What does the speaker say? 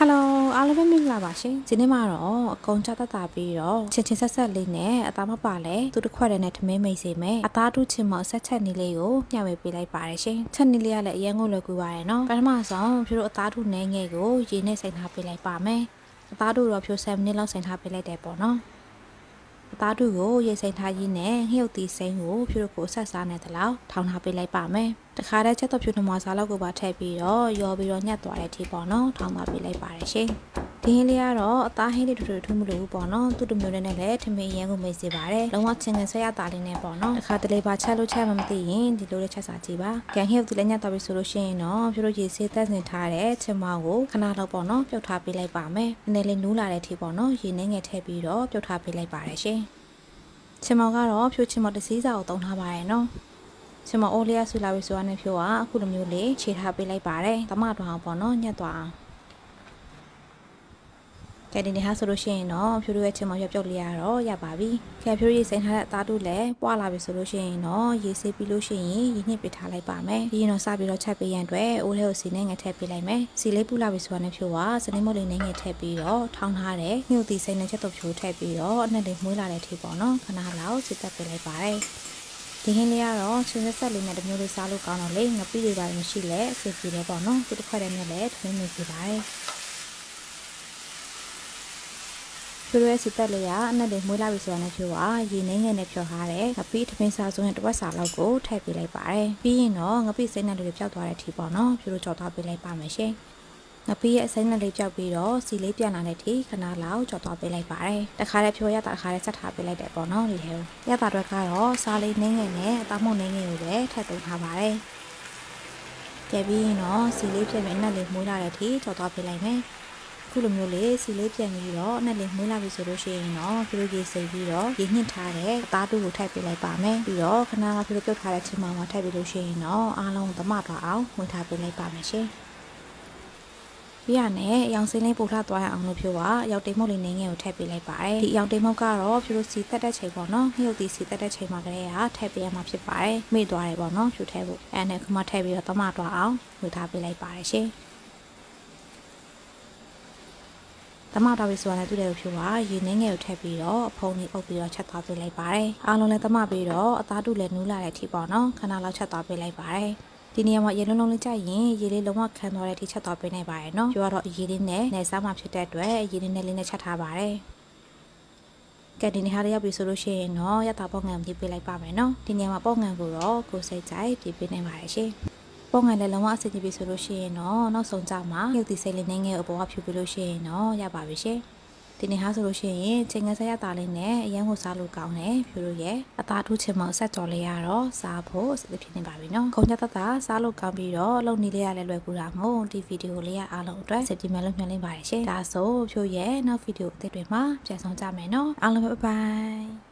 ဟယ်လိုအားလုံးပဲမင်္ဂလာပါရှင်ဒီနေ့မှာတော့အကုန်ကြတတ်တာပြီးတော့ချင်ချင်ဆက်ဆက်လေးနဲ့အသားမပါလဲသူတစ်ခွက်တည်းနဲ့ထမင်းမိတ်စေမယ်အသားတူးချင်မဆက်ချက်နီးလေးကိုမျှဝေပေးလိုက်ပါတယ်ရှင်ချက်နီးလေးကလည်းအရင်ကလွယ်ကူပါတယ်နော်ပထမဆုံးဖြိုးတို့အသားတူးနဲငယ်ကိုရေနဲ့စိမ့်ထားပေးလိုက်ပါမယ်အသားတူးတော့ဖြိုး7မိနစ်လောက်စိမ့်ထားပေးလိုက်တယ်ပေါ့နော်အသားတူကိုရေစိမ့်ထားရင်းနဲ့ငှုတ်တီစိမ့်ကိုဖြိုးတို့ကိုဆက်စားနေသလောက်ထောင်ထားပေးလိုက်ပါမယ်တခါတည်းချက်တော့ဖြိုးနှမစားလောက်ကိုပါထည့်ပြီးတော့ရောပြီးတော့ညှက်သွားတဲ့အထိပေါ့နော်ထောင်ထားပေးလိုက်ပါတယ်ရှင်ဒီဟင်းလေးကတော့အသားဟင်းလေးထူးမလို့ဘူးပေါ့နော်သူ့တမျိုးနဲ့လည်းထမင်းရမ်းကိုမိတ်စေပါတယ်လုံးဝချင်းငယ်ဆွဲရတာလေးနဲ့ပေါ့နော်အခါတလေပါချက်လို့ချက်မသိရင်ဒီလိုလေးချက်စားကြည့်ပါကန်ဟင်းကိုဒီလည်းညှက်သွားပြီဆိုလို့ရှိရင်တော့ဖြိုးတို့ရေဆေးသက်စင်ထားတဲ့ချင်မောက်ကိုခဏလောက်ပေါ့နော်ပြုတ်ထားပေးလိုက်ပါမယ်နည်းနည်းလေးနူးလာတဲ့အထိပေါ့နော်ရေနှင်းငယ်ထည့်ပြီးတော့ပြုတ်ထားပေးလိုက်ပါတယ်ရှင်ချင်မောက်ကတော့ဖြိုးချင်မောက်တစ်စီးစာကိုတုံးထားပါတယ်နော်ချင်မောက်အိုးလေးရဆူလာပြီဆိုတာနဲ့ဖြိုးကအခုလိုမျိုးလေးခြေထားပေးလိုက်ပါတယ်တမတော်အောင်ပေါ့နော်ညှက်သွားအောင်ကဲဒီနေ့ဟာဆိုလို့ရှိရင်တော့ဖြိုးတို့ရဲ့ချင်မောင်ရွက်ပြုတ်လေးရတော့ရပါပြီ။ကဲဖြိုးရေးစိမ့်ထားတဲ့အသားတို့လည်းပွားလာပြီဆိုလို့ရှိရင်တော့ရေဆေးပြီးလို့ရှိရင်ရေညှစ်ပေးထားလိုက်ပါမယ်။ပြီးရင်တော့စပြီးတော့ချက်ပေးရန်အတွက်အိုးလေးကိုစီနဲ့ငယ်ထည့်ပေးလိုက်မယ်။စီလေးပူလာပြီဆိုတာနဲ့ဖြိုးကစနေမုတ်လေးနဲ့ငယ်ထည့်ပြီးတော့ထောင်းထားတဲ့ညှို့တီစိမ့်နဲ့ချက်တော့ဖြိုးထည့်ပြီးတော့အနက်လေးမွေးလာတဲ့အထိပေါ့နော်။ခဏလောက်စီတက်ပေးလိုက်ပါတယ်။ဒီဟင်းလေးကတော့ချင်းဆက်လေးနဲ့တမျိုးလေးစားလို့ကောင်းတော့လေငပိတွေပါမရှိလဲအစီအပြေလေးပေါ့နော်။ဒီတစ်ခွက်တည်းနဲ့လည်းထမင်းနေစီပါတယ်။ဖြိုးရဲစီတက်လေးကအနက်လေးမွေးလာပြီဆိုတာနဲ့ဖြိုးကရေနှင်းငယ်နဲ့ဖြော်ထားတဲ့ငပိထမင်းစားစုံရဲ့တစ်ဝက်စာလောက်ကိုထည့်ပေးလိုက်ပါတယ်ပြီးရင်တော့ငပိစိမ့်နဲ့လေးပြောက်သွားတဲ့အထိပေါ့နော်ဖြိုးတို့ကြော်သွားပေးလိုက်ပါမယ်ရှင်ငပိရဲ့အစိမ့်နဲ့လေးပြောက်ပြီးတော့စီလေးပြန်လာတဲ့အထိခဏလောက်ကြော်သွားပေးလိုက်ပါတယ်တခါတည်းဖြိုးရတာတခါတည်းဆက်ထားပေးလိုက်တယ်ပေါ့နော်ဒီထဲရတာတွေကတော့စားလေးနှင်းငယ်နဲ့အသားမုတ်နှင်းငယ်ကိုပဲထည့်သွင်းထားပါတယ်ကြည့်ပြီးရင်တော့စီလေးပြန်ပြီးအနက်လေးမွေးလာတဲ့အထိကြော်သွားပေးလိုက်မယ်ခုလိုမျိုးလေးစီလေးပြန်ပြီးတော့အနက်လေးမွေးလာပြီဆိုလို့ရှိရင်တော့ဖြိုးရေစိမ့်ပြီးတော့ရေညှစ်ထားတဲ့အသားတူကိုထည့်ပေးလိုက်ပါမယ်ပြီးတော့ခဏကဖြိုးပြုတ်ထားတဲ့ချင်မောင်မှာထည့်ပေးလို့ရှိရင်တော့အားလုံးသမသွားအောင်ဝင်ထားပေးလိုက်ပါမယ်ရှင်ပြရနဲ့ရောင်စင်းလေးပို့ထားသွားအောင်လို့ဖြိုးကရောက်တိမ်မုတ်လေးနေငယ်ကိုထည့်ပေးလိုက်ပါတယ်ဒီရောက်တိမ်မုတ်ကတော့ဖြိုးစီတက်တဲ့ချိန်ပေါ့နော်မြုပ်တီစီတက်တဲ့ချိန်မှာကလေးကထည့်ပေးရမှာဖြစ်ပါတယ်မေ့သွားတယ်ပေါ့နော်ဖြိုးထည့်ဖို့အဲနဲ့ခုမှထည့်ပြီးတော့သမသွားအောင်ဝင်ထားပေးလိုက်ပါတယ်ရှင်တမတော်ပြီဆိုတာနဲ့သူ့တဲ့ကိုဖြိုးပါရေနှင်းငယ်ကိုထည့်ပြီးတော့အဖုံးလေးအုပ်ပြီးတော့ချက်သွားပေးလိုက်ပါတယ်အားလုံးလည်းတမပြီးတော့အသားတူလည်းနူးလာတဲ့အထိပေါ့နော်ခဏလောက်ချက်သွားပေးလိုက်ပါတယ်ဒီနေရာမှာရေလုံးလုံးလေးကြိုက်ရင်ရေလေးလုံးဝခန်းသွားတဲ့အထိချက်သွားပေးနိုင်ပါတယ်နော်ပြောတော့ရေလေးနဲ့နယ်စားမှဖြစ်တဲ့အတွက်ရေလေးနဲ့လေးနဲ့ချက်ထားပါတယ်ကဲဒီနေ့ဟာလေးရောက်ပြီဆိုလို့ရှိရင်တော့ရတာပေါ့ငံပြေးပေးလိုက်ပါမယ်နော်ဒီနေရာမှာပေါ့ငံကိုတော့ကိုစိတ်ကြိုက်ပြေးပေးနိုင်ပါတယ်ရှင်ပုံငယ်လည်းလုံးဝအဆင်ပြေပြီဆိုလို့ရှိရင်တော့နောက်ဆုံးကြမှာရုပ်သီးစိတ်လေးနည်းငယ်အပေါ်ကဖြူပြီးလို့ရှိရင်တော့ရပါပြီရှင်ဒီနေ့ဟာဆိုလို့ရှိရင်ချိန်ငယ်ဆက်ရတာလေးနဲ့အရန်ကိုစားလို့ကောင်းတယ်ဖြူလို့ရဲ့အသားထူးချင်မဆက်ကြော်လေးရတော့စားဖို့အဆင်ပြေနေပါပြီနော်ခုံကြတတ်တာစားလို့ကောင်းပြီးတော့လုံနေလေးရလဲလွယ်ကူတာမို့ဒီဗီဒီယိုလေးရအားလုံးအတွက်စက်တီမဲလို့ညွှန်လင်းပါတယ်ရှင်ဒါဆိုဖြူရဲ့နောက်ဗီဒီယိုအသစ်တွေမှာပြန်ဆောင်ကြမယ်နော်အားလုံးပဲဘိုင်